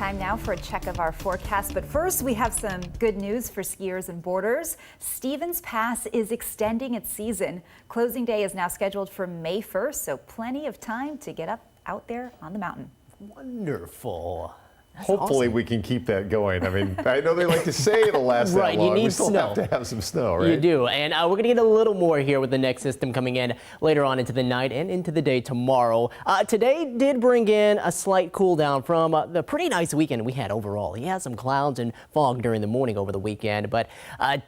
Time now for a check of our forecast. But first, we have some good news for skiers and boarders. Stevens Pass is extending its season. Closing day is now scheduled for May 1st, so plenty of time to get out there on the mountain. Wonderful. That's Hopefully awesome. We can keep that going. I mean, I know they like to say it'll last right, that long. you need we still snow. have to have some snow, right? You do, and we're going to get a little more here with the next system coming in later on into the night and into the day tomorrow. Today did bring in a slight cool down from the pretty nice weekend we had overall. We had some clouds and fog during the morning over the weekend, but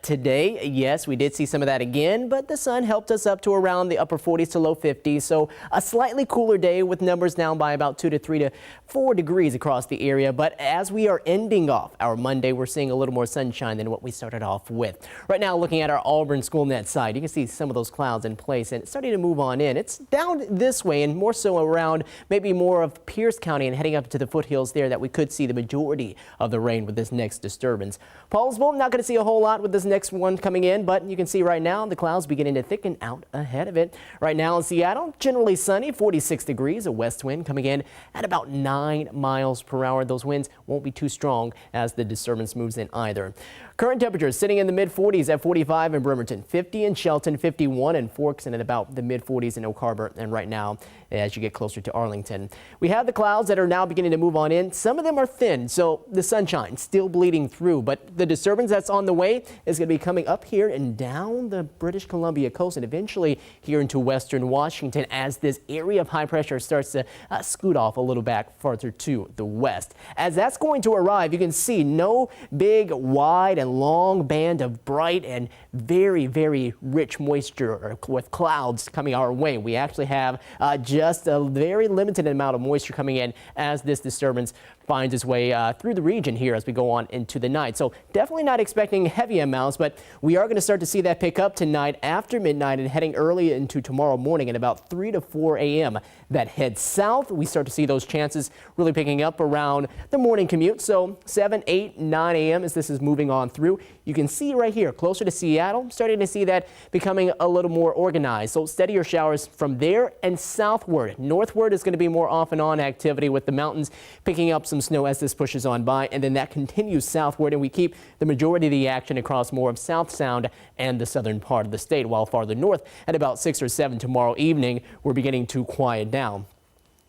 today, yes, we did see some of that again, but the sun helped us up to around the upper 40s to low 50s, so a slightly cooler day with numbers down by about 2 to 3 to 4 degrees across the area. But as we are ending off our Monday, we're seeing a little more sunshine than what we started off with. Right now, looking at our Auburn SchoolNet side, you can see some of those clouds in place, and it's starting to move on in. It's down this way and more so around maybe more of Pierce County and heading up to the foothills there that we could see the majority of the rain with this next disturbance. Paulsville, not going to see a whole lot with this next one coming in, but you can see right now the clouds beginning to thicken out ahead of it. Right now in Seattle, generally sunny, 46 degrees, a west wind coming in at about 9 miles per hour. Those winds won't be too strong as the disturbance moves in either. Current temperatures sitting in the mid-40s at 45 in Bremerton, 50 in Shelton, 51 in Forks, and at about the mid-40s in Oak Harbor. And right now, as you get closer to Arlington, we have the clouds that are now beginning to move on in. Some of them are thin, so the sunshine still bleeding through, but the disturbance that's on the way is going to be coming up here and down the British Columbia coast and eventually here into western Washington as this area of high pressure starts to scoot off a little back farther to the west. As that's going to arrive, you can see no big, wide, and long band of bright and very, very rich moisture with clouds coming our way. We actually have just a very limited amount of moisture coming in as this disturbance finds its way through the region here as we go on into the night. So definitely not expecting heavy amounts, but we are going to start to see that pick up tonight after midnight and heading early into tomorrow morning at about 3 to 4 a.m. That heads south. We start to see those chances really picking up around the morning commute. So 7, 8, 9 a.m. as this is moving on through. You can see right here closer to Seattle, starting to see that becoming a little more organized. So steadier showers from there and southward. Northward is going to be more off and on activity with the mountains picking up some snow as this pushes on by, and then that continues southward, and we keep the majority of the action across more of South Sound and the southern part of the state, while farther north at about 6 or 7 tomorrow evening, we're beginning to quiet down.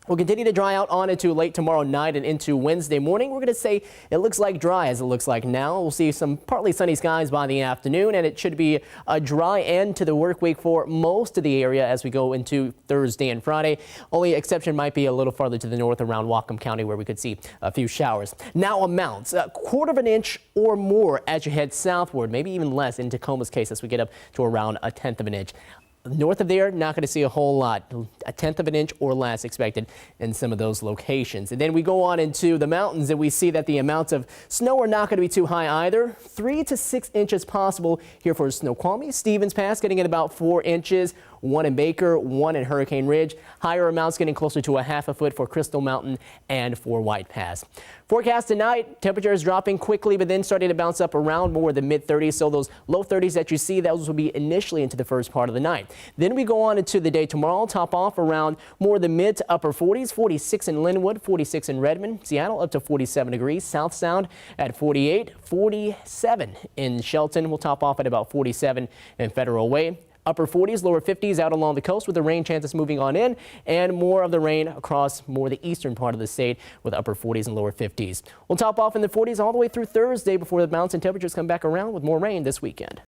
We'll continue to dry out on into late tomorrow night and into Wednesday morning. We're going to say it looks like dry as it looks like now. We'll see some partly sunny skies by the afternoon, and it should be a dry end to the work week for most of the area as we go into Thursday and Friday. Only exception might be a little farther to the north around Whatcom County where we could see a few showers. Now amounts, a quarter of an inch or more as you head southward, maybe even less in Tacoma's case as we get up to around a tenth of an inch. North of there, not going to see a whole lot, a tenth of an inch or less expected in some of those locations. And then we go on into the mountains and we see that the amounts of snow are not going to be too high either. 3 to 6 inches possible here for Snoqualmie. Stevens Pass getting at about 4 inches. 1 in Baker, 1 in Hurricane Ridge. Higher amounts getting closer to a half a foot for Crystal Mountain and for White Pass. Forecast tonight, temperatures dropping quickly, but then starting to bounce up around more the mid-30s. So those low 30s that you see, those will be initially into the first part of the night. Then we go on into the day tomorrow, top off around more the mid to upper 40s, 46 in Linwood, 46 in Redmond, Seattle up to 47 degrees, South Sound at 48, 47 in Shelton. We'll top off at about 47 in Federal Way. Upper 40s, lower 50s out along the coast with the rain chances moving on in, and more of the rain across more the eastern part of the state with upper 40s and lower 50s. We'll top off in the 40s all the way through Thursday before the bounce in temperatures come back around with more rain this weekend.